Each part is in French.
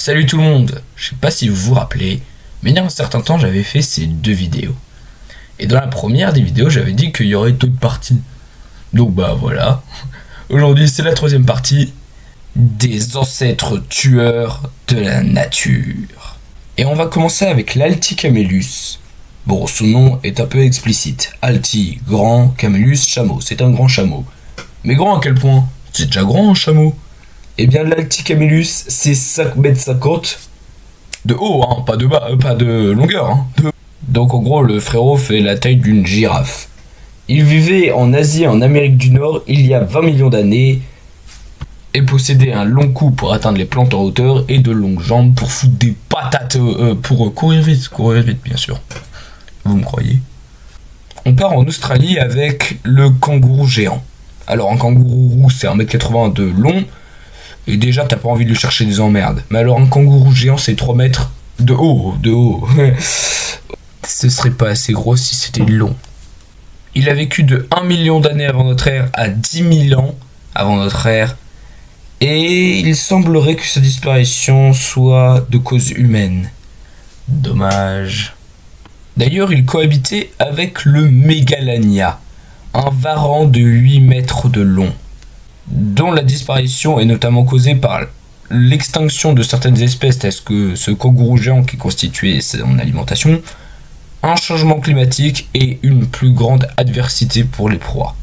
Salut tout le monde. Je sais pas si vous vous rappelez, mais il y a un certain temps j'avais fait ces deux vidéos. Et dans la première des vidéos j'avais dit qu'il y aurait d'autres parties. Donc bah voilà. Aujourd'hui c'est la troisième partie des ancêtres tueurs de la nature. Et on va commencer avec l'Alticamelus. Bon, son nom est un peu explicite. Alti, grand, Camelus, chameau. C'est un grand chameau. Mais grand à quel point? C'est déjà grand un chameau. Eh bien l'Alticamelus c'est 5,50 m de haut, hein, pas de bas, pas de longueur. Hein. Donc en gros le frérot fait la taille d'une girafe. Il vivait en Asie et en Amérique du Nord il y a 20 millions d'années et possédait un long cou pour atteindre les plantes en hauteur et de longues jambes pour foutre des patates, pour courir vite bien sûr. Vous me croyez? On part en Australie avec le kangourou géant. Alors un kangourou roux c'est 1,80 m de long. Et déjà t'as pas envie de lui chercher des emmerdes. Mais alors un kangourou géant c'est 3 mètres de haut. Ce serait pas assez gros si c'était long. Il a vécu de 1 million d'années avant notre ère à 10 000 ans avant notre ère. Et il semblerait que sa disparition soit de cause humaine. Dommage. D'ailleurs il cohabitait avec le Megalania, un varan de 8 mètres de long, dont la disparition est notamment causée par l'extinction de certaines espèces telles que ce kangourou géant qui constituait son alimentation, un changement climatique et une plus grande adversité pour les proies.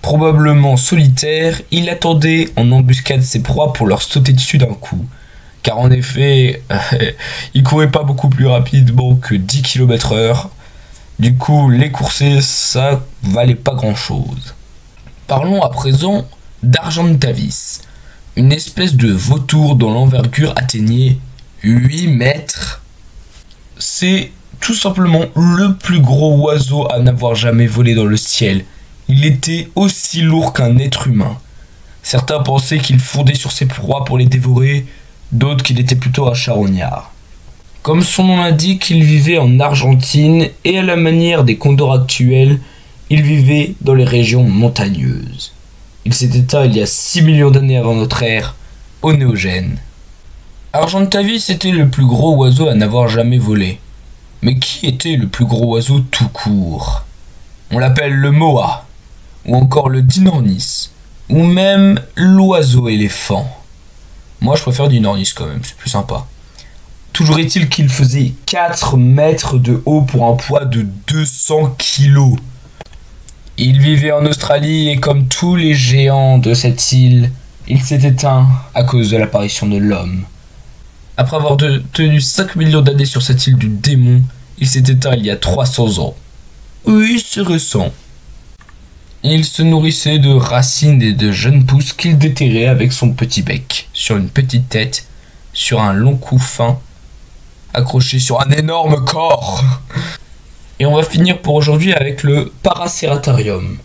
Probablement solitaire, il attendait en embuscade ses proies pour leur sauter dessus d'un coup. Car en effet, il courait pas beaucoup plus rapidement que 10 km/h. Du coup, les courser, ça valait pas grand chose. Parlons à présent d'Argentavis, une espèce de vautour dont l'envergure atteignait 8 mètres. C'est tout simplement le plus gros oiseau à n'avoir jamais volé dans le ciel. Il était aussi lourd qu'un être humain. Certains pensaient qu'il fondait sur ses proies pour les dévorer, d'autres qu'il était plutôt un charognard. Comme son nom l'indique, il vivait en Argentine et à la manière des condors actuels, il vivait dans les régions montagneuses. Il s'est éteint il y a 6 millions d'années avant notre ère, au Néogène. Argentavis était le plus gros oiseau à n'avoir jamais volé. Mais qui était le plus gros oiseau tout court? On l'appelle le moa, ou encore le dinornis, ou même l'oiseau éléphant. Moi je préfère dinornis quand même, c'est plus sympa. Toujours est-il qu'il faisait 4 mètres de haut pour un poids de 200 kg. Il vivait en Australie et comme tous les géants de cette île, il s'est éteint à cause de l'apparition de l'homme. Après avoir tenu 5 millions d'années sur cette île du démon, il s'est éteint il y a 300 ans. Oui, c'est récent. Il se nourrissait de racines et de jeunes pousses qu'il déterrait avec son petit bec, sur une petite tête, sur un long cou fin, accroché sur un énorme corps. Et on va finir pour aujourd'hui avec le Paraceratarium,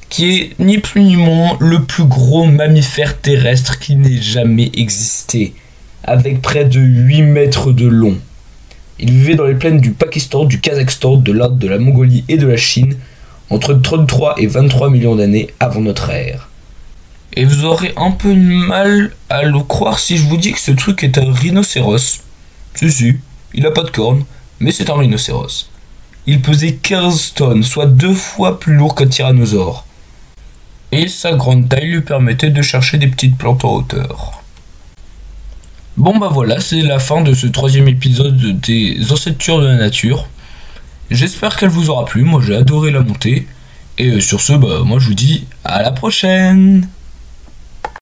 qui est ni plus ni moins le plus gros mammifère terrestre qui n'ait jamais existé, avec près de 8 mètres de long. Il vivait dans les plaines du Pakistan, du Kazakhstan, de l'Inde, de la Mongolie et de la Chine, entre 33 et 23 millions d'années avant notre ère. Et vous aurez un peu de mal à le croire si je vous dis que ce truc est un rhinocéros. Si, il a pas de cornes, mais c'est un rhinocéros. Il pesait 15 tonnes, soit 2 fois plus lourd qu'un tyrannosaure. Et sa grande taille lui permettait de chercher des petites plantes en hauteur. Bon bah voilà, c'est la fin de ce troisième épisode des ancêtres tueurs de la nature. J'espère qu'elle vous aura plu, moi j'ai adoré la montée. Et sur ce, bah moi je vous dis à la prochaine.